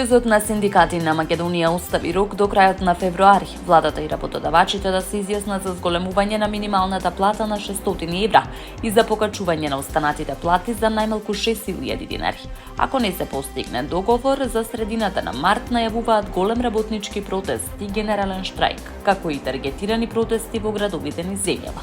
Сојузот на синдикати на Македонија остави рок до крајот на февруари. Владата и работодавачите да се изјаснат за зголемување на минималната плата на 600 евра и за покачување на останатите плати за најмалку 6.000 динари. Ако не се постигне договор, за средината на март најавуваат голем работнички протест и генерален штрајк, како и таргетирани протести во градовите низ земјава.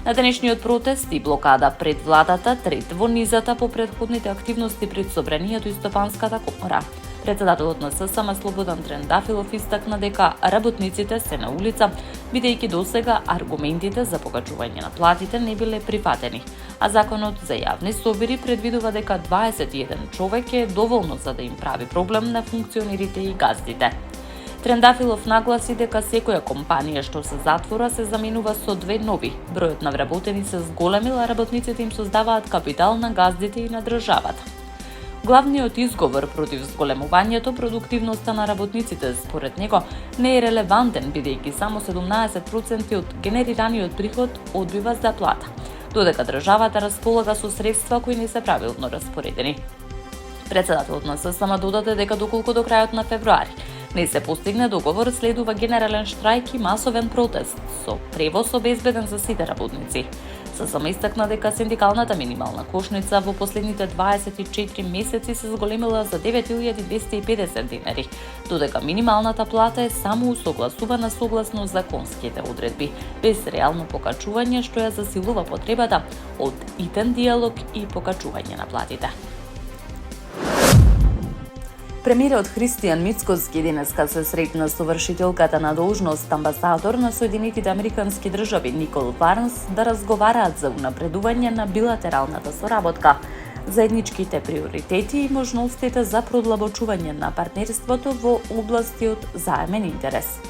На денешниот протест и блокада пред владата трет во низата по претходните активности пред Собранието и Стопанската комора. Председателот на ССМ Слободан Трендафилов истакна дека работниците се на улица, бидејќи досега аргументите за покачување на платите не биле прифатени, а законот за јавни собири предвидува дека 21 човек е доволно за да им прави проблем на функционерите и газдите. Трендафилов нагласи дека секоја компанија што се затвора се заменува со две нови. Бројот на вработени се зголемил, а работниците им создаваат капитал на газдите и на државата. Главниот изговор против зголемувањето продуктивноста на работниците според него не е релевантен, бидејќи само 17% од генерираниот приход одбива за плата, додека државата располага со средства кои не се правилно распоредени. Председателот на ССМ додаде дека доколку до крајот на февруари не се постигне договор, следува генерален штрајк и масовен протест со превоз обезбеден за сите работници. ССМ истакна дека синдикалната минимална кошница во последните 24 месеци се зголемила за 9.250 динари, додека минималната плата е само усогласувана согласно законските одредби, без реално покачување што ја засилува потребата од итен диалог и покачување на платите. Премиерот Христијан Мицкоски денеска се сретна со вршителката на должност амбасадор на Соединетите Американски држави Никол Барнс да разговараат за унапредување на билатералната соработка, заедничките приоритети и можностите за продлабочување на партнерството во области од заемен интерес.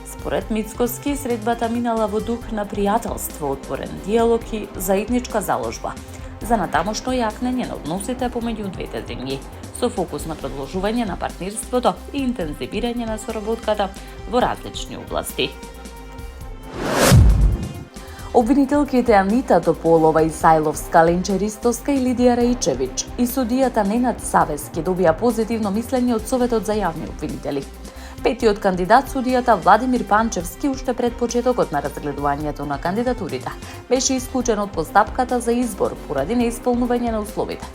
Според Мицкоски, средбата минала во дух на пријателство, отворен диалог и заедничка заложба за натамошно јакнење на односите помеѓу двете земји, со фокус на продолжување на партнерството и интензивирање на соработката во различни области. Обвинителките Анита Тополова Исајловска, Ленчеристоска и Лидија Раичевиќ и судијата Ненад Савески добија позитивно мислење од Советот за јавни обвинители. Петиот кандидат, судијата Владимир Панчевски, уште пред почетокот на разгледувањето на кандидатурите, беше исклучен од постапката за избор поради неисполнување на условите.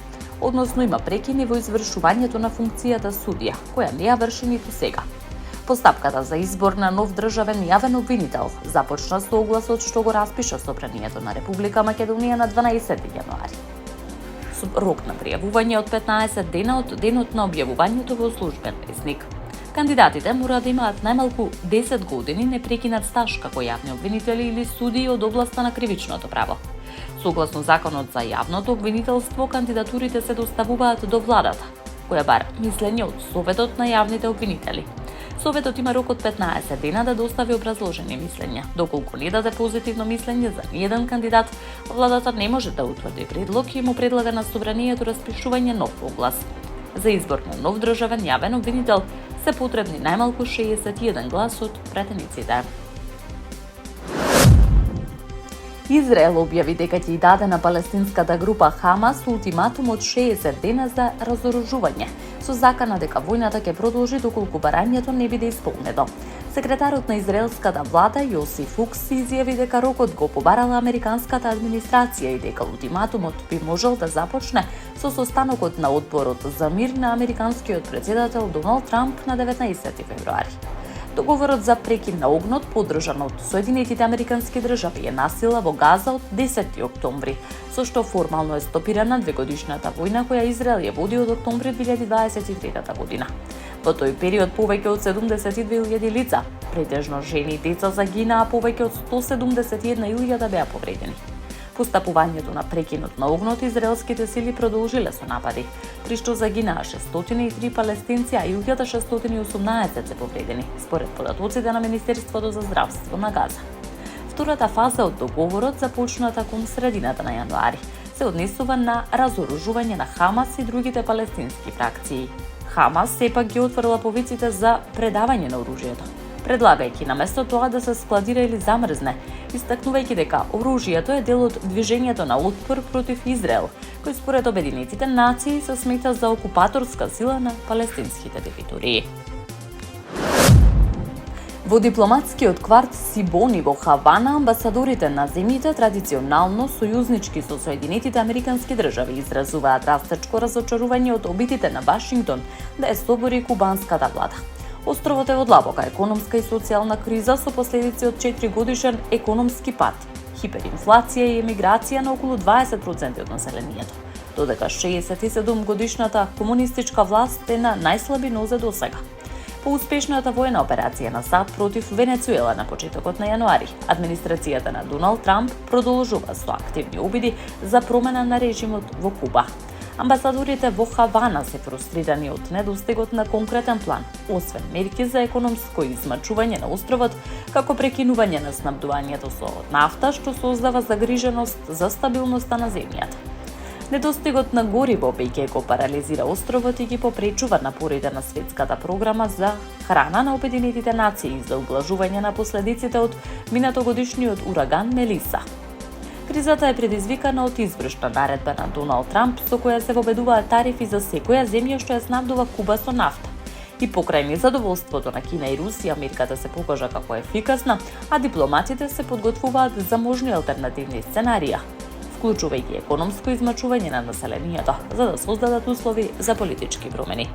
Односно има прекини во извршувањето на функцијата судија, која не ја врши ниту сега. Постапката за избор на нов државен јавен обвинител започна со огласот што го распиша Собранието на Република Македонија на 12 јануари. Со рок на пријавување од 15 дена од денот на објавувањето во службен весник. Кандидатите мора да имаат најмалку 10 години непрекинат стаж како јавни обвинители или судии од областа на кривичното право. Согласно Законот за јавното обвинителство, кандидатурите се доставуваат до владата, која бара мислење од Советот на јавните обвинители. Советот има рок од 15 дена да достави образложени мислења. Доколку не даде позитивно мислење за ниеден кандидат, владата не може да утврди предлог и му предлага на Собранието распишување нов оглас. За избор на нов државен јавен обвинител се потребни најмалку 61 глас од пратениците. Израел објави дека ќе даде на палестинската група Хамас ултиматум од 60 дена за разоружување, со закана дека војната ќе продолжи доколку барањето не биде исполнето. Секретарот на израелската влада Јоси Фукс изјави дека рокот го побарала американската администрација и дека ултиматумот би можел да започне со состанокот на одборот за мир на американскиот претседател Доналд Трамп на 19 февруари. Договорот за прекин на огнот, поддржан од Соединетите Американски држави, е насила во Газа од 10 октомври, со што формално е стопирана двегодишната војна која Израел ја води од октомври 2023 година. Во тој период повеќе од 72.000 лица, претежно жени и деца, загинаа, повеќе од 171.000 беа повредени. Постапувањето на прекинот на огнот, израелските сили продолжиле со напади, при што загинаа 603 палестинци, а 1618 се повредени, според податоците на Министерството за здравство на Газа. Втората фаза од договорот, започната кон средината на јануари, се однесува на разоружување на Хамас и другите палестински фракции. Хамас сепак ги отворила повиците за предавање на оружјето. предлагајќи наместо тоа да се складира или замрзне, истакнувајќи дека оружјето е дел од движењето на отпор против Израел, кој според Обединетите нации се смета за окупаторска сила на палестинските територии. Во дипломатскиот кварт Сибони во Хавана, амбасадорите на земјите традиционално сојузнички со Соединетите Американски држави изразуваат растечко разочарување од обидите на Вашингтон да ја собори кубанската влада. Островот е во длабока економска и социјална криза со последици од 4-годишен економски пад, хиперинфлација и емиграција на околу 20% од населението, додека 67-годишната комунистичка власт е на најслаби нозе досега. По успешната воена операција на САД против Венецуела на почетокот на јануари, администрацијата на Доналд Трамп продолжува со активни обиди за промена на режимот во Куба. Амбасадорите во Хавана се фрустрирани од недостигот на конкретен план, освен мерки за економско измачување на островот, како прекинување на снабдувањето со нафта, што создава загриженост за стабилноста на земјата. Недостигот на гориво веќе го парализира островот и ги попречува напорите на светската програма за храна на Обединетите нации за ублажување на последиците од минатогодишниот ураган Мелиса. Кризата е предизвикана од извршна наредба на Доналд Трамп со која се воведуваат тарифи за секоја земја што ја снабдува Куба со нафта. И покрај незадоволството на Кина и Русија, мерката се покажа како ефикасна, а дипломатите се подготвуваат за можни алтернативни сценарија, вклучувајќи економско измачување на населението, за да создадат услови за политички промени.